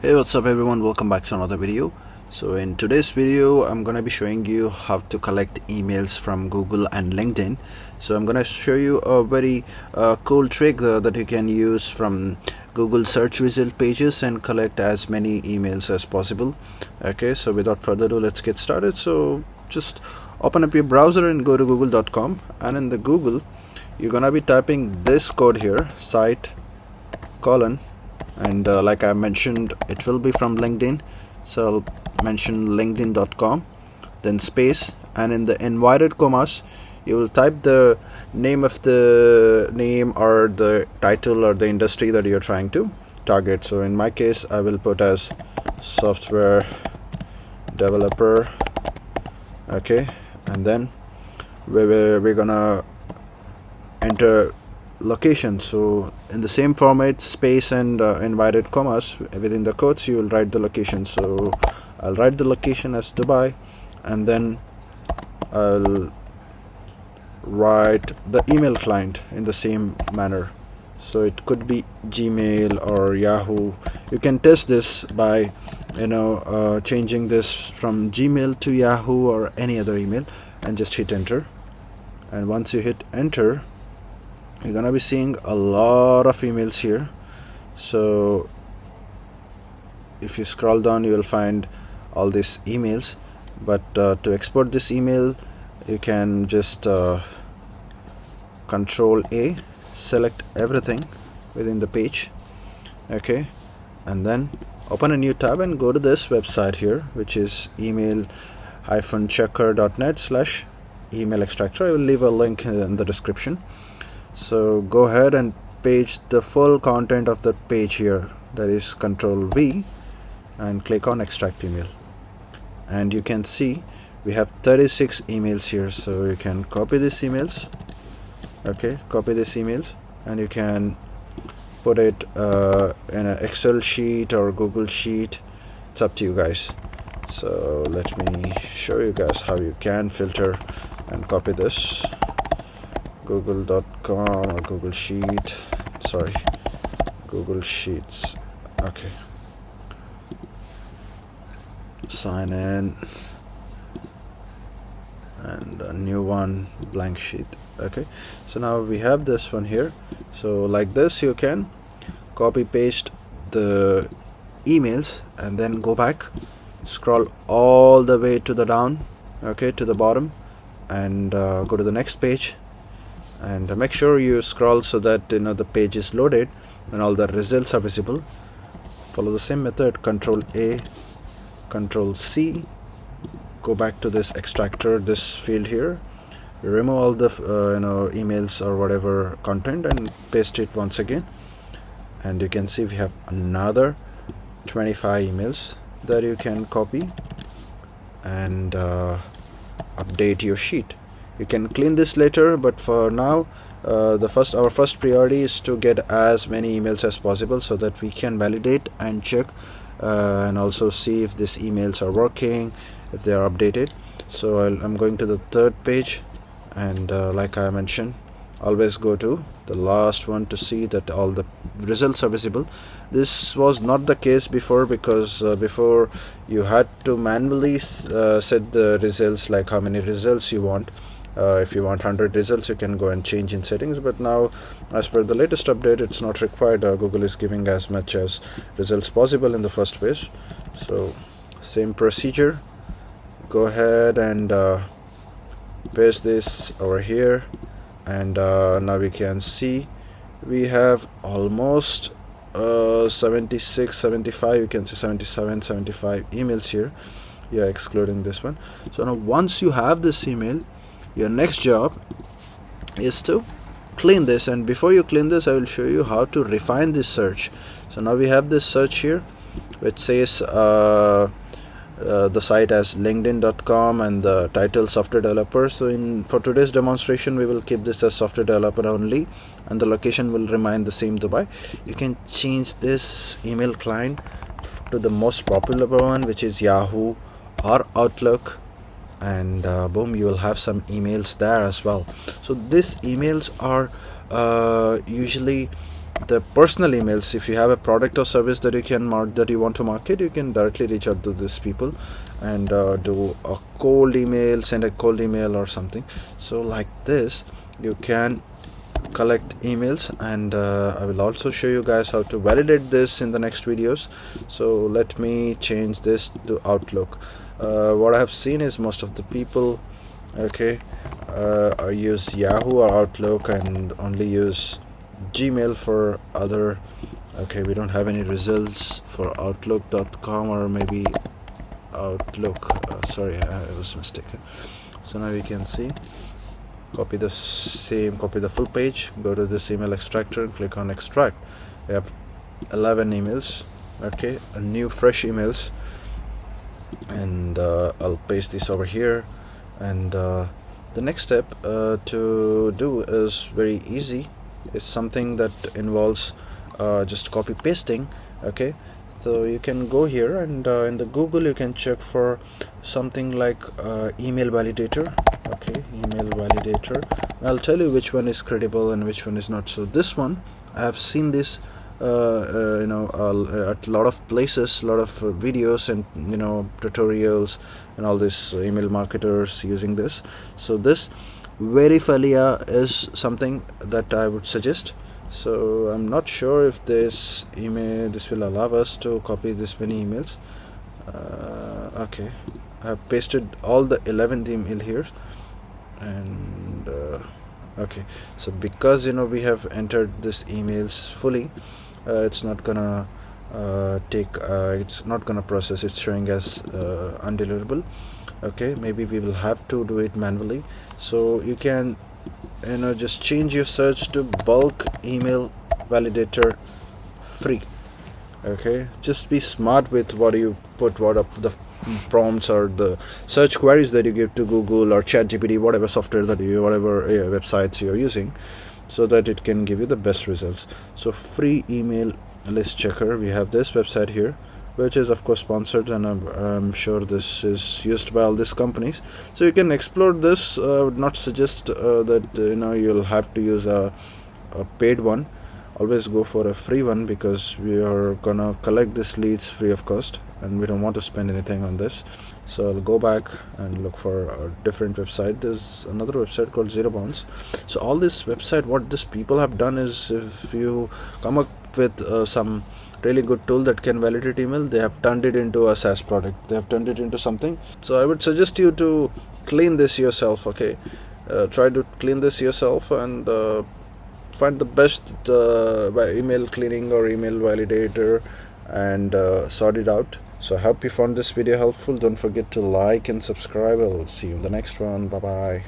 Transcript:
Hey, what's up everyone, welcome back to another video. So in today's video I'm gonna be showing you how to collect emails from Google and LinkedIn. So I'm gonna show you a very cool trick that you can use from Google search result pages and collect as many emails as possible. Okay, so without further ado, let's get started. So just open up your browser and go to google.com, and in the Google you're gonna be typing this code here, site colon, and like I mentioned, it will be from LinkedIn, so I'll mention linkedin.com, then space, and in the inverted commas you will type the name of the name or the title or the industry that you're trying to target. So in my case I will put as software developer. Okay, and then we're gonna enter location. So in the same format, space and inverted commas within the quotes, you will write the location. So I'll write the location as Dubai, and then I'll write the email client in the same manner. So it could be Gmail or Yahoo. You can test this by changing this from Gmail to Yahoo or any other email, and just hit enter. And once you hit enter, you're gonna be seeing a lot of emails here. So if you scroll down, you will find all these emails, but to export this email you can just Control A, select everything within the page. Okay, and then open a new tab and go to this website here, which is email-checker.net/email extractor. I will leave a link in the description. So go ahead and paste the full content of the page here, that is Control V, and click on extract email, and you can see we have 36 emails here. So you can copy these emails. Okay, copy these emails, and you can put it in an Excel sheet or Google sheet. It's up to you guys. So let me show you guys how you can filter and copy this. Google.com or Google Sheets. Okay, sign in, and a new one, blank sheet. Okay, so now we have this one here. So like this, you can copy paste the emails and then go back, scroll all the way to the down, okay, to the bottom, and go to the next page, and make sure you scroll so that the page is loaded and all the results are visible. Follow the same method, Control A, Control C, go back to this extractor, this field here, remove all the emails or whatever content, and paste it once again, and you can see we have another 25 emails that you can copy and update your sheet. You can clean this later, but for now our first priority is to get as many emails as possible so that we can validate and check and also see if these emails are working, if they are updated. So I'm going to the third page, and like I mentioned, always go to the last one to see that all the results are visible. This was not the case before, because before you had to manually set the results, like how many results you want. If you want 100 results, you can go and change in settings, but now as per the latest update, it's not required. Google is giving as much as results possible in the first page. So same procedure, go ahead and paste this over here, and now we can see we have almost 76, 75, you can see 77, 75 emails here, yeah, excluding this one. So now once you have this email, your next job is to clean this, and before you clean this, I will show you how to refine this search. So now we have this search here which says the site as linkedin.com and the title software developer. So for today's demonstration, we will keep this as software developer only, and the location will remain the same, Dubai. You can change this email client to the most popular one, which is Yahoo or Outlook, and boom, you will have some emails there as well. So these emails are usually the personal emails. If you have a product or service that you want to market, you can directly reach out to these people and do a cold email, send a cold email or something. So like this you can collect emails, and I will also show you guys how to validate this in the next videos. So let me change this to Outlook. What I have seen is most of the people, okay, use Yahoo or Outlook and only use Gmail for other. Okay, we don't have any results for outlook.com, or maybe Outlook, sorry, I was mistaken. So now we can see, copy the full page, go to this email extractor and click on extract. We have 11 emails, okay, a new fresh emails, and I'll paste this over here. And the next step to do is very easy. It's something that involves just copy pasting. Okay, so you can go here and in the Google you can check for something like email validator. Okay, email validator. I'll tell you which one is credible and which one is not. So this one, I have seen this at a lot of places, a lot of videos and tutorials and all these email marketers using this. So this Verifalia is something that I would suggest. So I'm not sure if this will allow us to copy this many emails. Okay, I have pasted all the 11th email here, and okay, so because we have entered this emails fully, it's not gonna it's not gonna process. It's showing as undeliverable. Okay, maybe we will have to do it manually. So you can just change your search to bulk email validator free. Okay, just be smart with what you put, what up the prompts or the search queries that you give to Google or ChatGPT, whatever software that whatever websites you're using, so that it can give you the best results. So free email list checker, we have this website here, which is of course sponsored, and I'm sure this is used by all these companies. So you can explore this. I would not suggest that you'll have to use a paid one. Always go for a free one, because we are gonna collect these leads free of cost and we don't want to spend anything on this. So I'll go back and look for a different website. There's another website called Zero Bounds. So all this website, what these people have done is, if you come up with some really good tool that can validate email, they have turned it into a SaaS product. They have turned it into something. So I would suggest you to clean this yourself. Okay, try to clean this yourself and find the best email cleaning or email validator and sort it out. So I hope you found this video helpful. Don't forget to like and subscribe. I'll see you in the next one. Bye bye.